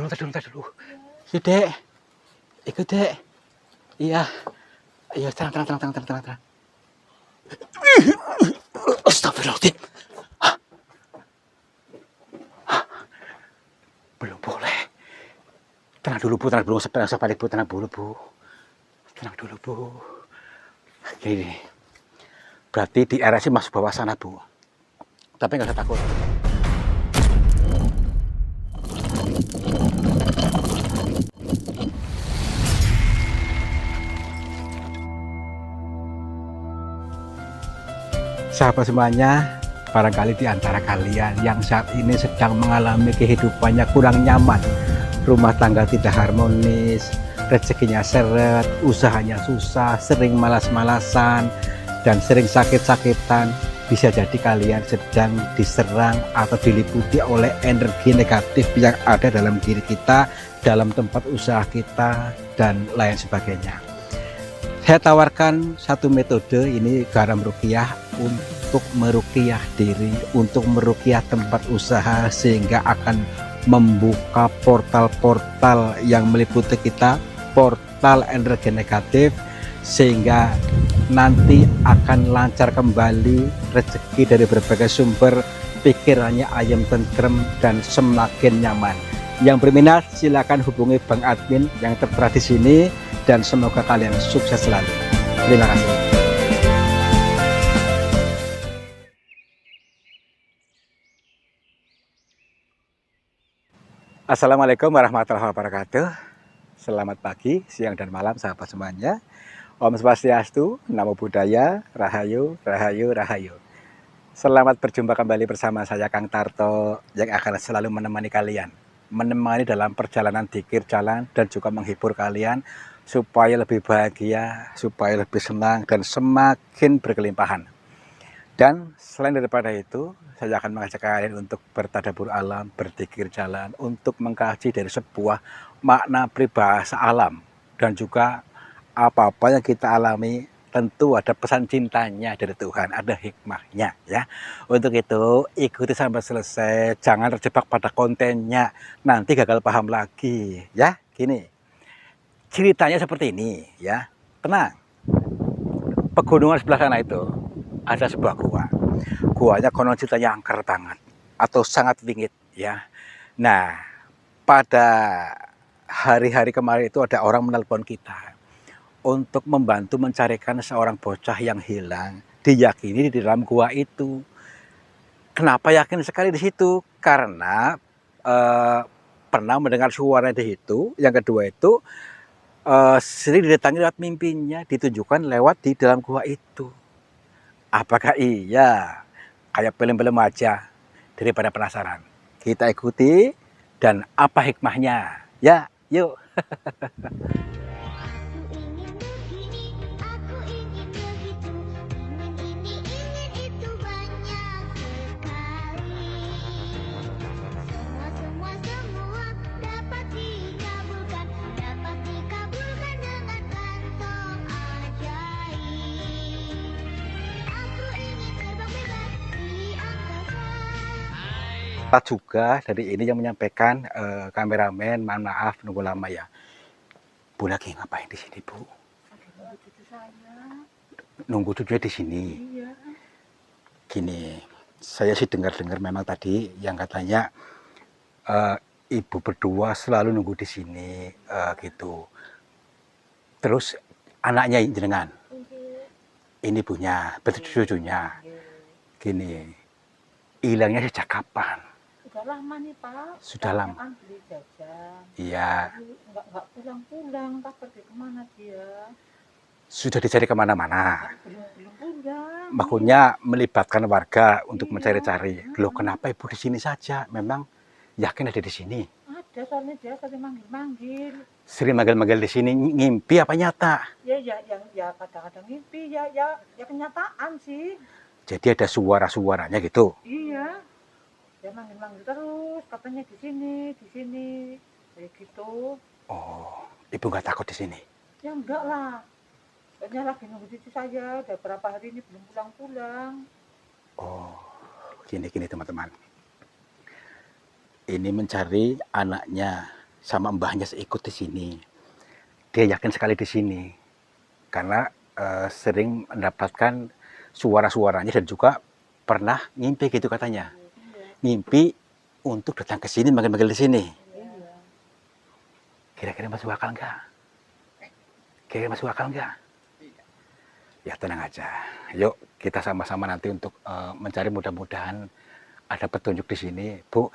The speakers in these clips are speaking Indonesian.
ntar dulu. Iya, Dek. Ikut, Dek. Iya. Iya, tenang. Astagfirullahaladzim. Belum boleh. Tenang dulu, Bu. Tenang dulu. Usah panik, Bu. Tenang dulu, Bu. Tenang dulu, Bu. Gini. Berarti di RSI masuk bawah sana, Bu. Tapi nggak usah takut. Sahabat semuanya, barangkali di antara kalian yang saat ini sedang mengalami kehidupannya kurang nyaman, rumah tangga tidak harmonis, rezekinya seret, usahanya susah, sering malas-malasan, dan sering sakit-sakitan, bisa jadi kalian sedang diserang atau diliputi oleh energi negatif yang ada dalam diri kita, dalam tempat usaha kita, dan lain sebagainya. Saya tawarkan satu metode, ini garam ruqyah, untuk meruqyah diri, untuk meruqyah tempat usaha, sehingga akan membuka portal-portal yang meliputi kita, portal energi negatif, sehingga nanti akan lancar kembali rezeki dari berbagai sumber, pikirannya ayam tentrem dan semakin nyaman. Yang berminat silakan hubungi Bang Admin yang tertera di sini, dan semoga kalian sukses selalu. Terima kasih. Assalamualaikum warahmatullahi wabarakatuh. Selamat pagi, siang, dan malam sahabat semuanya. Om Swastiastu, Namo Buddhaya, Rahayu, Rahayu, Rahayu. Selamat berjumpa kembali bersama saya Kang Tarto yang akan selalu menemani kalian, menemani dalam perjalanan dzikir jalan dan juga menghibur kalian supaya lebih bahagia, supaya lebih senang dan semakin berkelimpahan. Dan selain daripada itu, saya akan mengajak kalian untuk bertadabur alam, berzikir jalan, untuk mengkaji dari sebuah makna peribahasa alam, dan juga apa-apa yang kita alami tentu ada pesan cintanya dari Tuhan, ada hikmahnya ya. Untuk itu ikuti sampai selesai, jangan terjebak pada kontennya, nanti gagal paham lagi ya. Gini, ceritanya seperti ini ya, tenang. Pegunungan sebelah sana itu ada sebuah gua. Guanya konon ceritanya angker banget atau sangat wingit ya. Nah, pada hari-hari kemarin itu ada orang menelpon kita untuk membantu mencarikan seorang bocah yang hilang, diyakini di dalam gua itu. Kenapa yakin sekali di situ? Karena pernah mendengar suara di situ. Yang kedua itu sering didatangi lewat mimpinya, ditunjukkan lewat di dalam gua itu. Apakah iya? Kayak film-film aja, daripada penasaran. Kita ikuti dan apa hikmahnya. Ya, yuk. Kita juga dari ini yang menyampaikan kameramen, mohon maaf nunggu lama ya. Bu lagi ngapain di sini, Bu? Nunggu cucunya di sini. Iya. Gini, saya sih dengar-dengar memang tadi yang katanya ibu berdua selalu nunggu di sini gitu. Terus anaknya jenengan, ini ibunya, berarti cucunya. Gini, hilangnya sejak kapan? Sudah lama nih Pak. Sudah lama. Kan beli jajan. Iya. Nggak pulang-pulang, tak pergi kemana dia? Sudah dicari kemana-mana. Belum pulang. Maksudnya melibatkan warga untuk mencari-cari. Loh, kenapa ibu di sini saja? Memang yakin ada di sini? Ada, soalnya dia sering manggil-manggil. Sering manggil-manggil di sini, ngimpi apa nyata? Ya kadang-kadang ngimpi, ya kenyataan sih. Jadi ada suara-suaranya gitu? Iya. Dia manggil-manggil terus, katanya di sini, kayak gitu. Oh, ibu nggak takut di sini? Ya enggak lah. Soalnya lagi nunggu cucu saya, udah berapa hari ini belum pulang-pulang. Oh, gini teman-teman. Ini mencari anaknya sama mbahnya ikut di sini. Dia yakin sekali di sini karena sering mendapatkan suara-suaranya dan juga pernah ngimpi gitu katanya. Ngimpi untuk datang ke sini, manggil-manggil di sini. Kira-kira masuk akal enggak? Kira-kira masuk akal enggak? Ya tenang aja. Yuk kita sama-sama nanti untuk mencari, mudah-mudahan ada petunjuk di sini. Bu,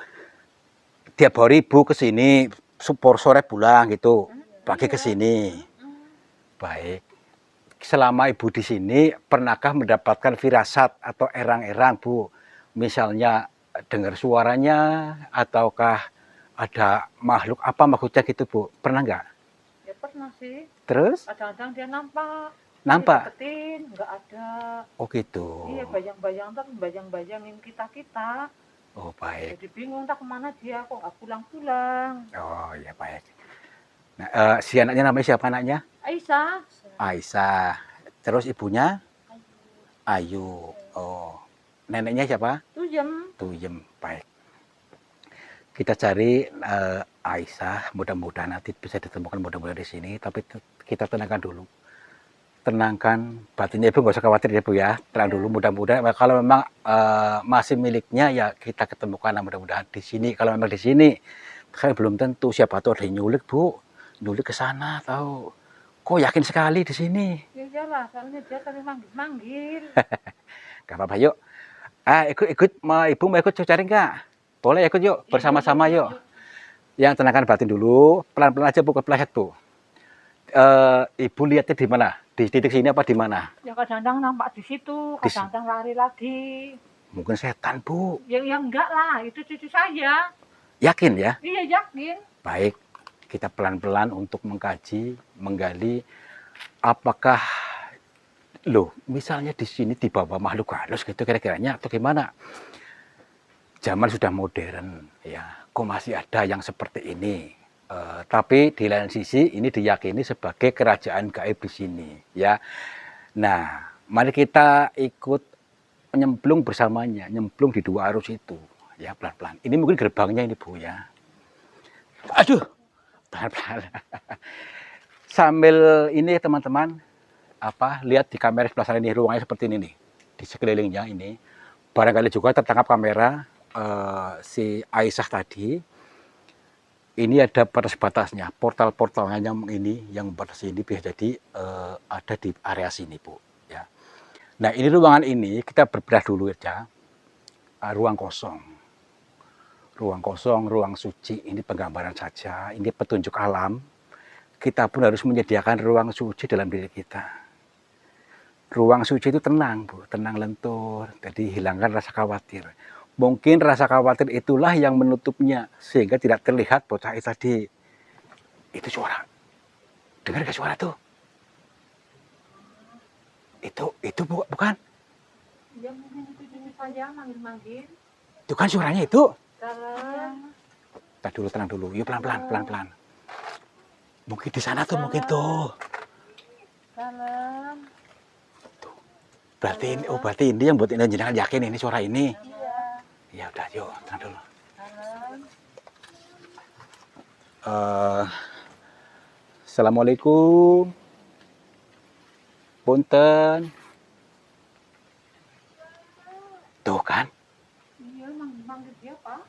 tiap hari Bu ke sini, sore pulang gitu. Pagi ke sini. Baik. Selama Ibu di sini, pernahkah mendapatkan firasat atau erang-erang, Bu? Misalnya dengar suaranya, ataukah ada makhluk apa maksudnya gitu, Bu? Pernah nggak? Ya pernah sih. Terus? Kadang-kadang dia nampak. Nampak? Deketin, nggak ada. Oh gitu. Iya, bayang-bayang tuh bayang-bayangin kita-kita. Oh baik. Jadi bingung tak kemana dia, kok nggak pulang-pulang. Oh ya baik. Nah, si anaknya namanya siapa anaknya? Aisyah. Aisyah. Terus ibunya? Ayu. Oh. Neneknya siapa? Tuyem. Tuyem. Baik. Kita cari Aisyah, mudah-mudahan nanti bisa ditemukan mudah-mudahan di sini, tapi kita tenangkan dulu. Tenangkan batinnya Ibu, nggak usah khawatir ya Bu ya. Tenang dulu, mudah-mudahan kalau memang masih miliknya ya kita ketemukan mudah-mudahan di sini. Kalau memang di sini, saya belum tentu, siapa tahu ada yang nyulik Bu, nyulik ke sana tahu. Kok yakin sekali di sini? Ya iyalah, soalnya dia tadi manggil-manggil. Gak apa-apa yuk. Ikut, Ibu mau ikut cari nggak? Boleh ikut yuk, bersama-sama yuk. Yang tenangkan batin dulu, pelan-pelan aja Bu, kepleset Bu. Ibu lihatnya di mana? Di titik sini apa di mana? Ya kadang-kadang nampak di situ, kadang-kadang lari lagi. Mungkin setan Bu. Ya enggak lah, itu cucu saya. Yakin ya? Iya yakin. Baik, kita pelan-pelan untuk mengkaji, menggali apakah misalnya di sini dibawa makhluk halus gitu kira-kiranya atau gimana? Zaman sudah modern ya, kok masih ada yang seperti ini. Tapi di lain sisi ini diyakini sebagai kerajaan gaib di sini ya. Nah, mari kita ikut nyemplung bersamanya, nyemplung di dua arus itu ya, pelan-pelan. Ini mungkin gerbangnya ini Bu ya. Aduh, pelan-pelan. Sambil ini teman-teman, lihat di kamera sebelah sana ini, ruangnya seperti ini nih, di sekelilingnya ini. Barangkali juga tertangkap kamera si Aisyah tadi. Ini ada batas-batasnya, portal-portalnya yang ini, yang batas ini bisa jadi ada di area sini Bu. Ya. Nah ini ruangan ini kita berbedah dulu aja, ruang kosong. Ruang kosong, ruang suci, ini penggambaran saja, ini petunjuk alam. Kita pun harus menyediakan ruang suci dalam diri kita. Ruang suci itu tenang Bu, tenang lentur, jadi hilangkan rasa khawatir. Mungkin rasa khawatir itulah yang menutupnya, sehingga tidak terlihat bocah itu tadi. Itu suara. Dengar gak suara tuh? Itu bukan? Ya mungkin itu cucu saya manggil-manggil. Itu kan suaranya itu. Salam. Tenang dulu, yuk pelan-pelan, pelan-pelan. Mungkin di sana tuh, mungkin tuh. Salam. Tuh. Berarti ini yang buat ini jenengan yakin ini suara ini. Ya udah, yuk, tenang dulu. Assalamualaikum. Punten. Tuh kan? Iya, manggil dia Pak.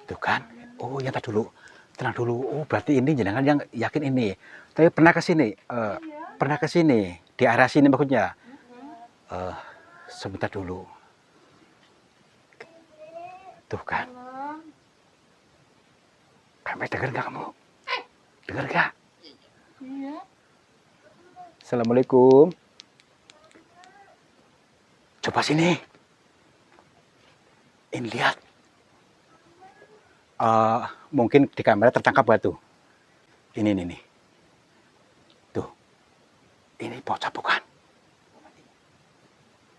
Tuh kan? Oh, ya tak dulu. Tenang dulu. Oh, berarti ini jenengan yang yakin ini. Tapi pernah ke sini? Pernah ke sini? Di arah sini maksudnya? Sebentar dulu. Tuh kan? Kamu dengar nggak kamu? Dengar nggak? Iya. Assalamualaikum. Coba sini. Ini lihat. Mungkin di kamera tertangkap gak tuh? Ini nih. Tuh. Ini bocah bukan?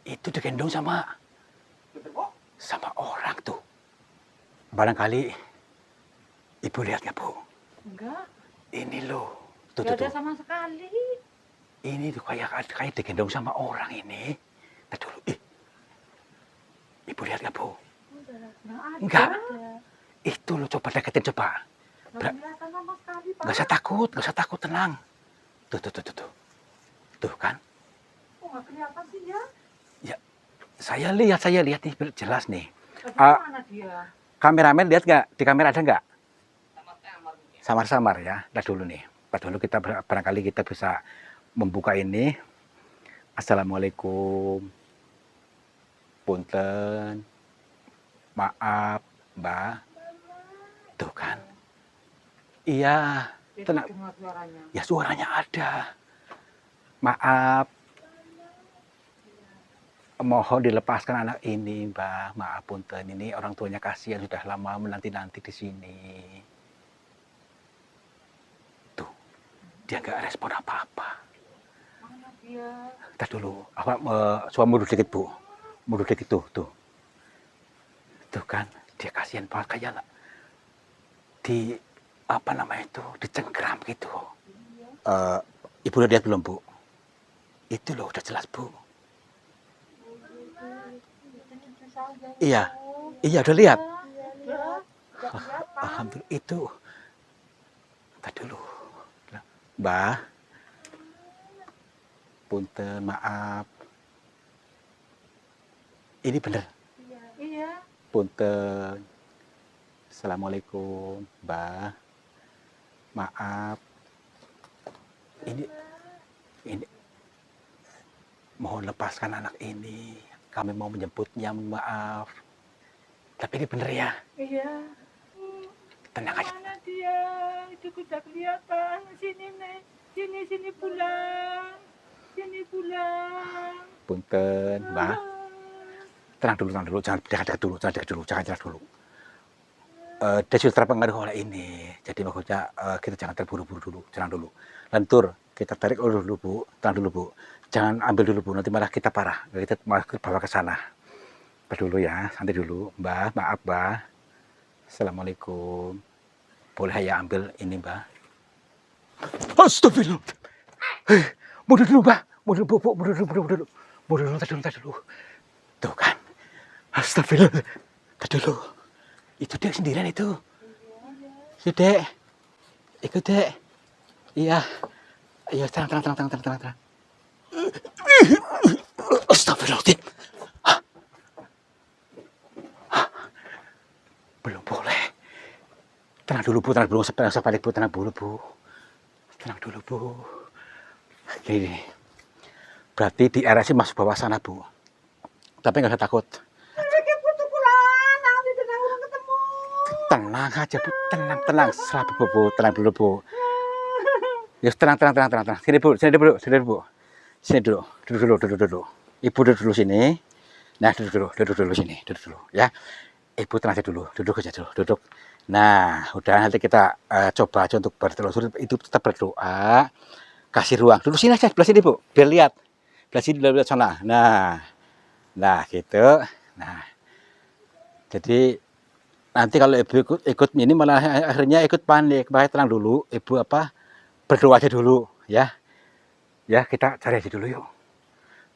Itu digendong sama orang tuh. Barangkali Ibu lihat nggak Bu? Enggak. Ini loh. Tuh. Enggak ada sama sekali. Ini tuh kayak digendong sama orang ini. Tuh dulu. Ibu lihat nggak Bu? Enggak ada. Enggak. Itu loh, coba deketin coba. Nggak kelihatan sama sekali, Pak. Nggak usah takut, tenang. Tuh kan. Kok nggak kelihatan sih ya? Ya, saya lihat nih, jelas nih. Mana dia? Kameramen lihat nggak? Di kamera ada nggak? Samar-samar ya. Lihat dulu nih. Lihat dulu kita barangkali kita bisa membuka ini. Assalamualaikum. Punten. Maaf, Mbak. Tuh kan. Iya. Tenang. Suaranya. Ya suaranya ada. Maaf. Mohon dilepaskan anak ini, Mbak. Maaf punten, ini orang tuanya kasihan sudah lama menanti-nanti di sini. Tuh, dia nggak respon apa-apa. Mana dia? Kita dulu, coba mundur dikit Bu, mundur dikit tuh. Tuh kan, dia kasihan banget kayak di apa namanya itu, dicengkram gitu. Ibu udah lihat belum Bu? Itu loh, udah jelas Bu. Iya, udah lihat. Alhamdulillah itu. Tadi dulu, Mbah. Punten, maaf. Ini bener. Iya. Punten. Assalamualaikum, Mbah. Maaf. Ini mohon lepaskan anak ini. Kami mau menjemputnya, maaf. Tapi ini bener ya? Iya. Tenang aja. Mana dia? Itu udah kelihatan. Sini nih. Sini pulang. Sini pulang. Punten, Mbah. Tenang dulu. Jangan dekat dulu. Jangan jelas dulu. Dia sudah terpengaruh oleh ini. Jadi maksudnya kita jangan terburu-buru dulu. Jangan dulu. Lentur. Kita tarik dulu, Bu. Tenang dulu, Bu. Jangan ambil dulu, Bu. Nanti malah kita parah. Kita malah bawa ke sana. Dulu ya. Santai dulu. Mbah, maaf, Mbah. Assalamualaikum. Boleh ya ambil ini, Mbah? Astagfirullah. Mundur dulu, Mbah. Mundur dulu. Tuh kan. Astagfirullah. Tadi dulu. Itu Dek sendirian itu. Iya, Dek. Ikut, Dek. Iya. Iya, tenang. Astagfirullahaladzim. Belum boleh. Tenang dulu, Bu. Tenang dulu, Bu. Gini. Berarti di RSI masuk bawah sana, Bu. Tapi nggak usah takut. Tenang aja, Bu. Tenang. Sabar, Bu. Tenang dulu, Bu. Ya, tenang. Sini, Bu. Sini dulu. Duduk dulu. Ibu duduk dulu sini. Nah, duduk dulu sini. Duduk dulu, ya. Ibu tenang aja dulu. Duduk aja dulu. Duduk. Nah, udah nanti kita coba aja untuk bertelusur. Itu tetap berdoa. Kasih ruang. Duduk sini aja, sebelah sini, Bu. Biar lihat. Sebelah sini, lihat sana. Nah, gitu. Nah, jadi nanti kalau ibu ikut ini malah akhirnya ikut panik. Makanya tenang dulu. Ibu berdoa aja dulu, ya. Ya, kita cari aja dulu yuk.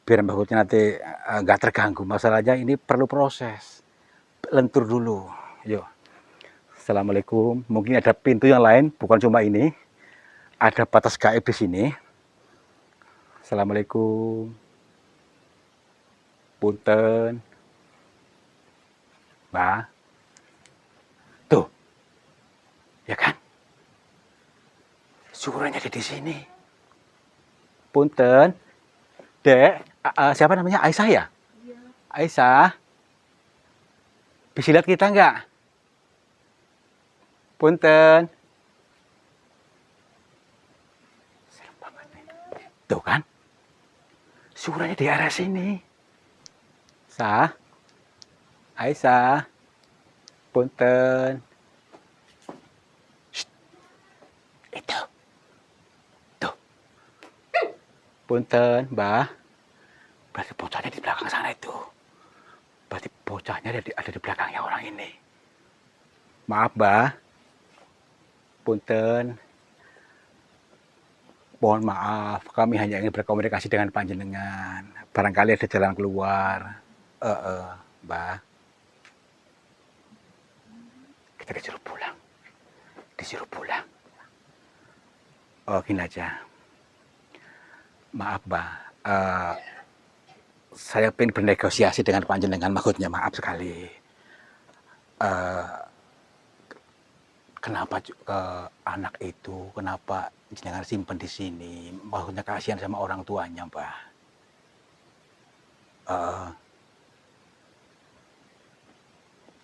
Biar mbaknya nanti nggak terganggu. Masalahnya ini perlu proses. Lentur dulu. Yuk. Assalamualaikum. Mungkin ada pintu yang lain, bukan cuma ini. Ada batas gaib di sini. Assalamualaikum. Punten. Mbak. Tuh. Ya kan? Suaranya ada di sini. Punten. Dek, siapa namanya? Aisyah ya? Iya. Aisyah. Bisa lihat kita enggak? Punten. Serem banget nih. Tuh kan? Suaranya di arah sini. Aisyah. Punten. Shh. Itu. Tuh. Punten, Mbah. Berarti bocahnya di belakang sana itu. Berarti bocahnya ada di belakangnya orang ini. Maaf, Mbah. Punten. Mohon maaf, kami hanya ingin berkomunikasi dengan panjenengan. Barangkali ada jalan keluar. Mbah. Kita disuruh pulang. disuruh pulang. Oh, gini aja. Maaf, Mbak. Saya ingin bernegosiasi dengan panjenengan, maksudnya maaf sekali. Kenapa anak itu, kenapa jenengan simpen di sini? Maksudnya kasihan sama orang tuanya, Mbak.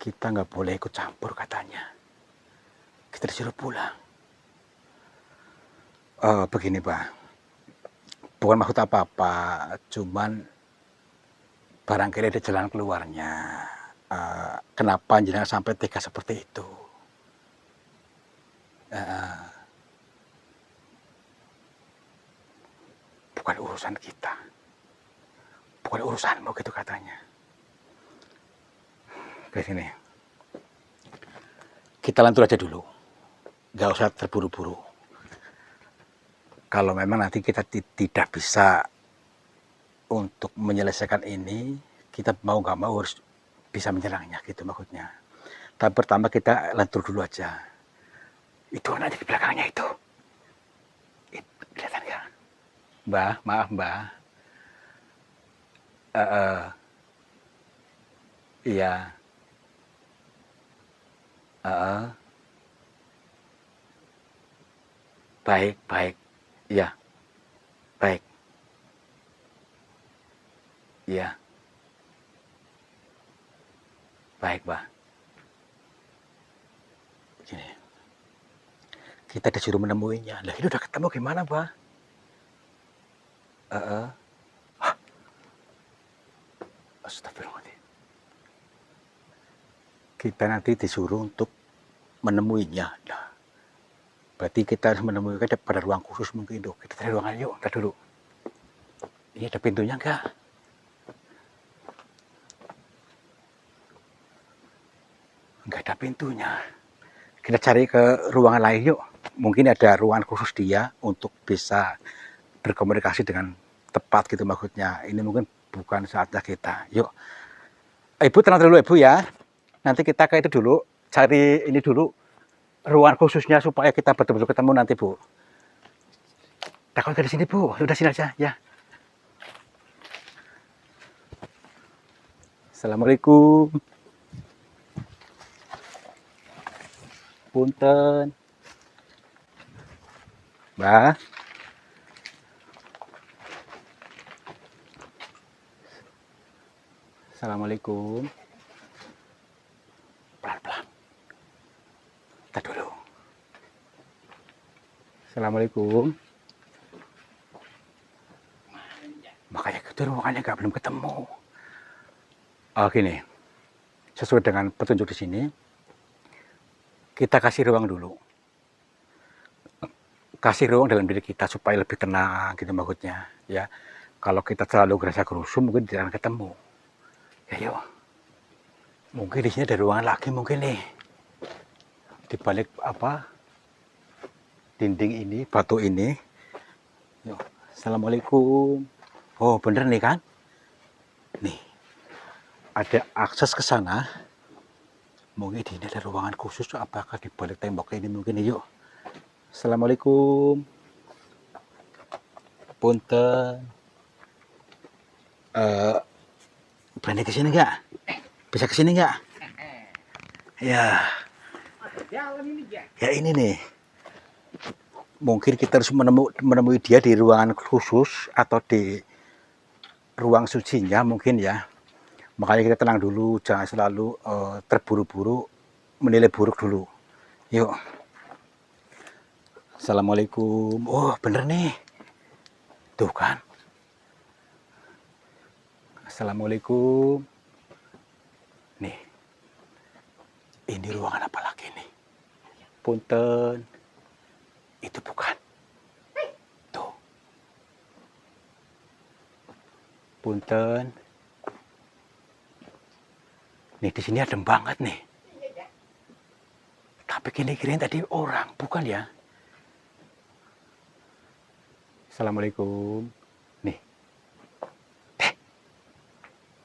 Kita nggak boleh ikut campur katanya. Kita disuruh pulang. Begini, Pak. Bukan maksud apa-apa, cuman barangkali ada jalan keluarnya. Kenapa jenengan sampai tega seperti itu? Bukan urusan kita, bukan urusanmu gitu katanya. Ke sini. Kita lantur aja dulu, nggak usah terburu-buru. Kalau memang nanti kita tidak bisa untuk menyelesaikan ini, kita mau nggak mau harus bisa menyerangnya gitu maksudnya. Tapi pertama kita lantur dulu aja. Itu nanti di belakangnya itu. Kelihatan nggak? Mbah, maaf Mbah. Iya. Baik, baik. Iya, baik. Iya. Baik, Mbah. Begini. Kita disuruh menemuinya. Lah ini udah ketemu gimana, Mbah? Astagfirullahaladzim. Kita nanti disuruh untuk menemuinya. Nah, berarti kita harus menemui pada ruang khusus mungkin itu. Kita cari ruangan yuk, kita dulu. Ini ada pintunya enggak? Enggak ada pintunya. Kita cari ke ruangan lain yuk. Mungkin ada ruangan khusus dia untuk bisa berkomunikasi dengan tepat gitu maksudnya. Ini mungkin bukan saatnya kita. Yuk. Ibu tenang dulu Ibu ya. Nanti kita ke itu dulu, cari ini dulu ruangan khususnya supaya kita betul-betul ketemu nanti Bu. Takut dari sini Bu, sudah sini aja ya. Assalamualaikum. Punten. Mbak. Assalamualaikum. Pelan-pelan. Kita dulu. Assalamualaikum. Makanya itu ruangannya nggak belum ketemu. Gini, sesuai dengan petunjuk di sini, kita kasih ruang dulu. Kasih ruang dalam diri kita supaya lebih tenang gitu maksudnya. Ya, kalau kita terlalu gerasa gerusu mungkin tidak akan ketemu. Ya yuk. Mungkin di sini ada ruangan lagi mungkin nih. Di balik apa? Dinding ini, batu ini. Yuk. Assalamualaikum. Oh bener nih kan? Nih. Ada akses ke sana. Mungkin di sini ada ruangan khusus. Apakah di balik tembok ini mungkin nih yuk. Assalamualaikum. Punten. Berani ke sini nggak? Bisa ke sini nggak? Ya. Ya ini nih. Mungkin kita harus menemui dia di ruangan khusus atau di ruang sucinya mungkin ya. Makanya kita tenang dulu, jangan selalu terburu-buru menilai buruk dulu. Yuk. Assalamualaikum. Oh bener nih. Tuh kan. Assalamualaikum. Nih. Ini ruangan apa lagi nih? Punten. Itu bukan. Tuh. Punten. Nih di sini adem banget nih. Tapi kira-kira tadi orang, bukan ya? Assalamualaikum. Nih.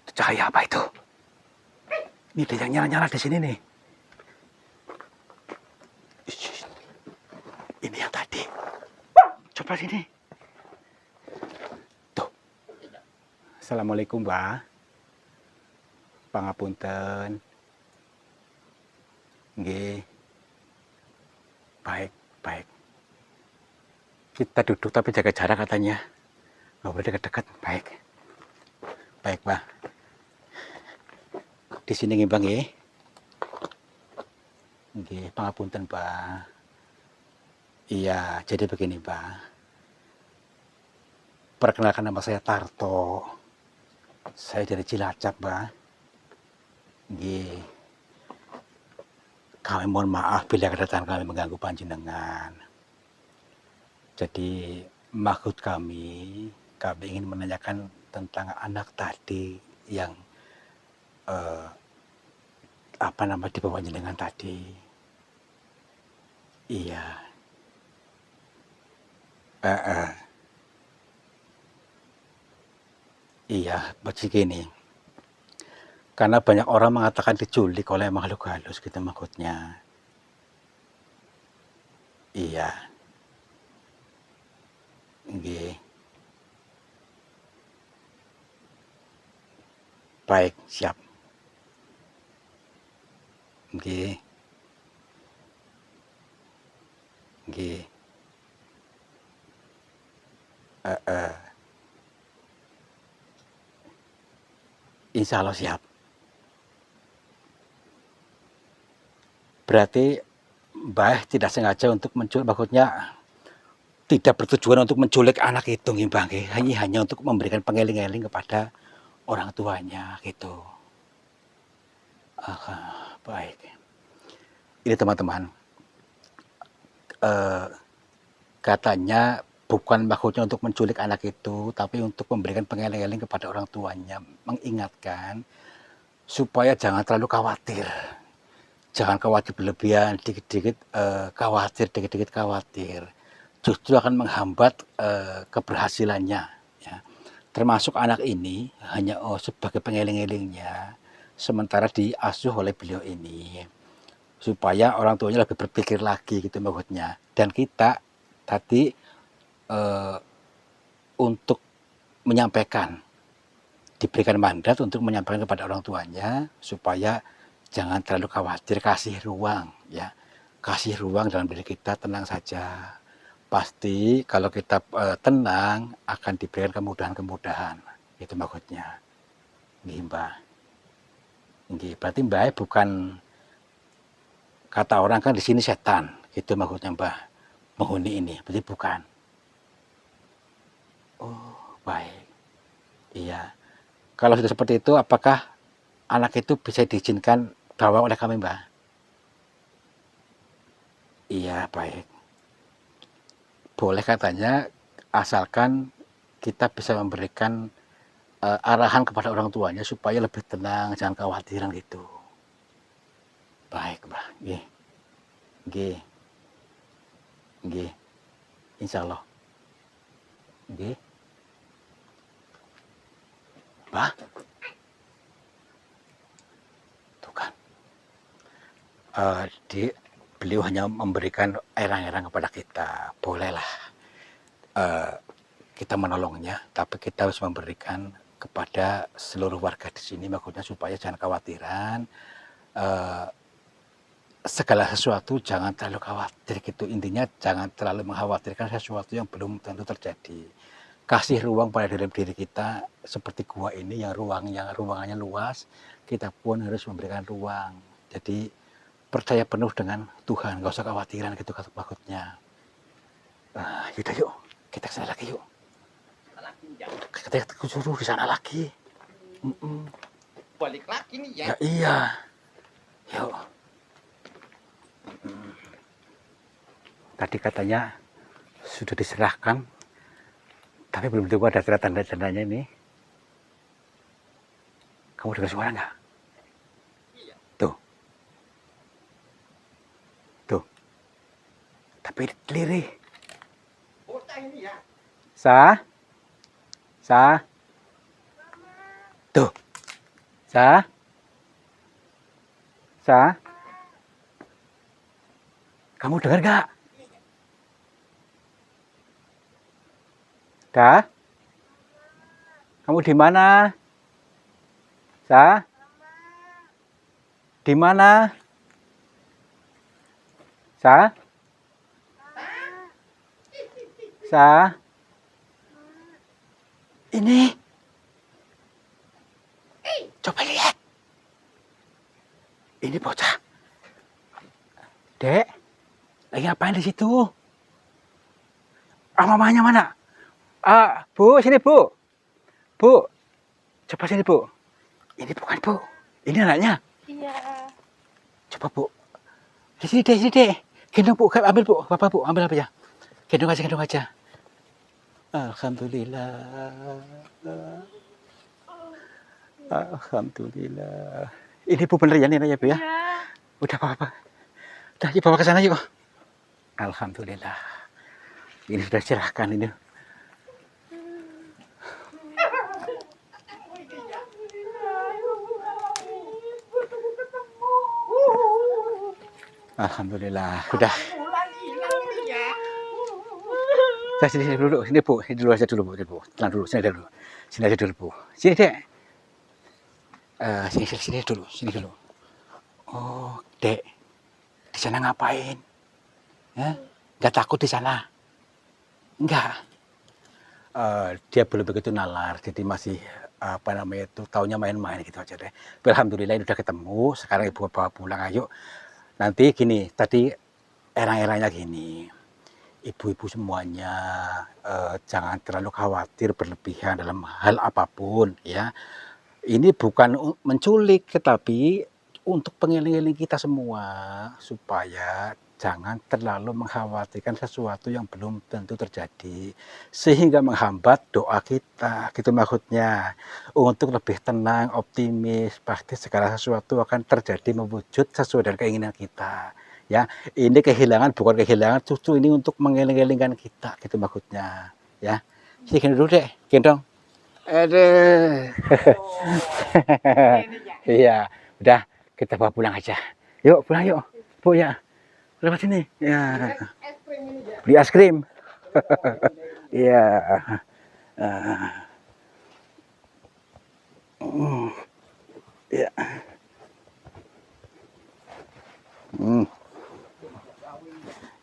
Itu cahaya apa itu? Ini ada yang nyala-nyala di sini nih. Ini yang tadi. Coba sini. Tuh. Assalamualaikum, Mbak. Pangapunten. Nggih. Baik, baik. Kita duduk tapi jaga jarak katanya. Nggak boleh dekat-dekat. Baik. Baik, Mbak. Di sini nggih, Bang, nggih. Nggih, pangapunten, Mbak. Iya, jadi begini, Mbak. Perkenalkan nama saya Tarto. Saya dari Cilacap, Mbak. Nggih. Kami mohon maaf bila kedatangan kami mengganggu panjenengan. Jadi maksud kami ingin menanyakan tentang anak tadi yang apa nama di bawah jenengan tadi. Iya. Iya, begini. Karena banyak orang mengatakan diculik oleh makhluk halus gitu maksudnya. Iya. Nggih. Baik, siap. Nggih. Nggih. Insya Allah siap. Berarti Mbah tidak sengaja untuk menculik, maksudnya tidak bertujuan untuk menculik anak itu, Mbah. Hanya untuk memberikan pengeling-eling kepada orang tuanya gitu. Baik. Ini teman-teman, katanya bukan maksudnya untuk menculik anak itu, tapi untuk memberikan pengeling-eling kepada orang tuanya, mengingatkan supaya jangan terlalu khawatir. Jangan khawatir berlebihan, dikit-dikit khawatir, dikit-dikit khawatir. Justru akan menghambat keberhasilannya. Ya. Termasuk anak ini hanya sebagai pengeling-elingnya, sementara diasuh oleh beliau ini. Supaya orang tuanya lebih berpikir lagi gitu maksudnya. Dan kita tadi untuk menyampaikan, diberikan mandat untuk menyampaikan kepada orang tuanya supaya jangan terlalu khawatir, kasih ruang ya. Kasih ruang dalam diri kita, tenang saja. Pasti kalau kita tenang akan diberikan kemudahan-kemudahan. Itu maksudnya. Nggih, Mbak. Nggih, berarti Mbak bukan, kata orang kan di sini setan. Gitu maksudnya, Mbak. Menghuni ini, berarti bukan. Oh, baik. Iya. Kalau sudah seperti itu, apakah anak itu bisa diizinkan bawa oleh kami, Mbak? Iya, baik. Boleh katanya, asalkan kita bisa memberikan arahan kepada orang tuanya supaya lebih tenang, jangan kekhawatiran gitu. Baik, Mbak. Nggih. Nggih. Nggih. Insya Allah. Nggih. Mbak. Tuh kan. Beliau hanya memberikan erang-erang kepada kita. Bolehlah kita menolongnya, tapi kita harus memberikan kepada seluruh warga di sini, maksudnya supaya jangan khawatiran. Segala sesuatu jangan terlalu khawatir gitu. Intinya jangan terlalu mengkhawatirkan sesuatu yang belum tentu terjadi. Kasih ruang pada dalam diri kita, seperti gua ini yang ruangannya luas, kita pun harus memberikan ruang. Jadi percaya penuh dengan Tuhan, nggak usah khawatiran gitu maksudnya. Yaudah yuk, kita kesana lagi yuk. Kita suruh di sana lagi. Balik lagi nih ya. Ya iya. Yuk. Tadi katanya sudah diserahkan, tapi belum tentu ada tanda-tandanya ini. Kamu dengar suara nggak? Iya. Tuh. Tuh. Tapi lirih. Bocah ini ya. Sa. Tuh. Sa. Kamu dengar nggak? Dah? Kamu di mana? Sa? Di mana? Sa? Sa? Ini. Coba lihat. Ini bocah. Dek, lagi ngapain di situ? Mamanya mana? Bu, sini bu. Bu, coba sini bu. Ini bukan bu. Ini anaknya. Iya. Coba bu. Di sini deh. Gendong bu, ambil bu. Bapak bu, ambil apa ya? Gendong aja. Alhamdulillah. Alhamdulillah. Ini bu bener ya, Nina ya bu ya? Iya. Udah apa-apa. Udah, yuk bawa ke sana yuk. Alhamdulillah. Ini sudah cerahkan ini. Alhamdulillah. Udah. Bulan hilang ini ya. Saya sini dulu, sini bu, sini dulu aja dulu bu, tenang dulu, sini aja dulu bu, sini dek, sini dulu. Oh dek, di sana ngapain? Nggak takut di sana? Enggak. Dia belum begitu nalar, jadi masih apa namanya itu, taunya main-main gitu aja deh. Alhamdulillah ini udah ketemu, sekarang ibu bawa pulang, ayo. Nanti gini, tadi erang-erangnya gini. Ibu-ibu semuanya jangan terlalu khawatir berlebihan dalam hal apapun ya. Ini bukan menculik tetapi untuk pengeling-eling kita semua supaya jangan terlalu mengkhawatirkan sesuatu yang belum tentu terjadi sehingga menghambat doa kita gitu maksudnya. Untuk lebih tenang, optimis, pasti segala sesuatu akan terjadi mewujud sesuai dengan keinginan kita. Ya, ini kehilangan bukan kehilangan, justru ini untuk mengeling-elingkan kita, gitu maksudnya. Ya, sini gendong dulu deh, gendong. Aduh. Iya, udah kita bawa pulang aja. Yuk pulang yuk, bu ya. Lewat sini. Ya. Es krim ini ya. Beli es krim. Iya. Iya.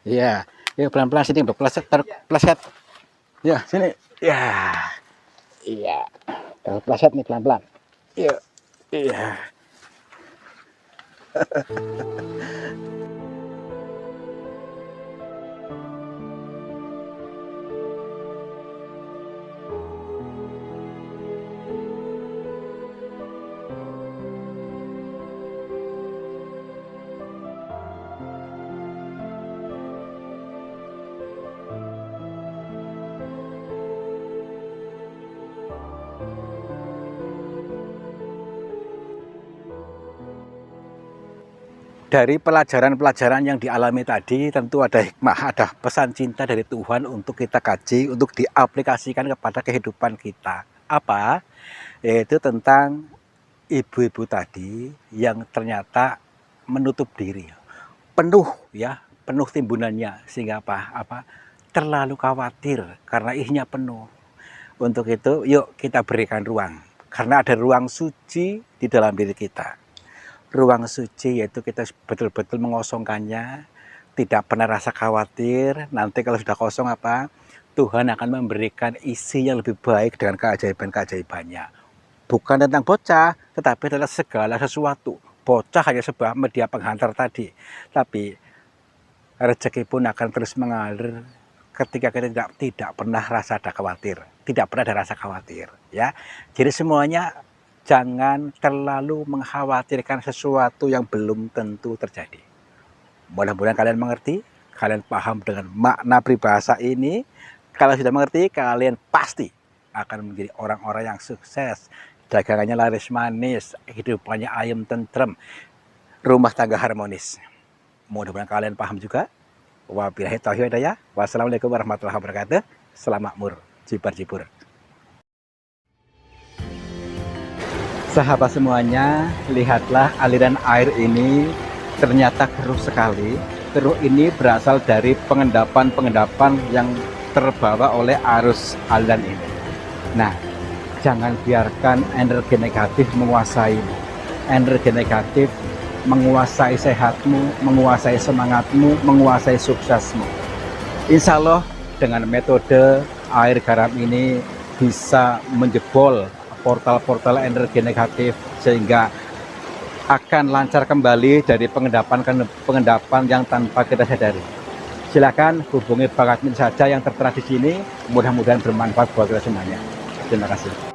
Iya, yuk pelan-pelan sini, pleset. Ya, sini. Ya. Iya. Taruh pleset nih pelan-pelan. Yuk. Iya. Dari pelajaran-pelajaran yang dialami tadi tentu ada hikmah, ada pesan cinta dari Tuhan untuk kita kaji, untuk diaplikasikan kepada kehidupan kita. Apa? Yaitu tentang ibu-ibu tadi yang ternyata menutup diri, penuh ya, penuh timbunannya sehingga apa? Terlalu khawatir karena isinya penuh. Untuk itu, yuk kita berikan ruang, karena ada ruang suci di dalam diri kita. Ruang suci yaitu kita betul-betul mengosongkannya, tidak pernah rasa khawatir. Nanti kalau sudah kosong Tuhan akan memberikan isi yang lebih baik dengan keajaiban-keajaibannya. Bukan tentang bocah, tetapi adalah segala sesuatu. Bocah hanya sebuah media penghantar tadi, tapi rezeki pun akan terus mengalir ketika kita tidak pernah rasa ada khawatir, tidak pernah ada rasa khawatir. Ya, jadi semuanya jangan terlalu mengkhawatirkan sesuatu yang belum tentu terjadi. Mudah-mudahan kalian mengerti, kalian paham dengan makna peribahasa ini. Kalau sudah mengerti, kalian pasti akan menjadi orang-orang yang sukses. Dagangannya laris manis, hidupannya ayem tentrem, rumah tangga harmonis. Mudah-mudahan kalian paham juga. Wabillahi taufiq wal hidayah. Wassalamualaikum warahmatullahi wabarakatuh. Selamat makmur, jibar-jibur. Sahabat semuanya, lihatlah aliran air ini ternyata keruh sekali. Keruh ini berasal dari pengendapan yang terbawa oleh arus aliran ini. Nah, jangan biarkan energi negatif menguasaimu. Energi negatif menguasai sehatmu, menguasai semangatmu, menguasai suksesmu. Insya Allah dengan metode air garam ini bisa menjebol portal-portal energi negatif sehingga akan lancar kembali dari pengendapan yang tanpa kita sadari. Silakan hubungi Bang Admin saja yang tertera di sini. Mudah-mudahan bermanfaat buat kita semuanya. Terima kasih.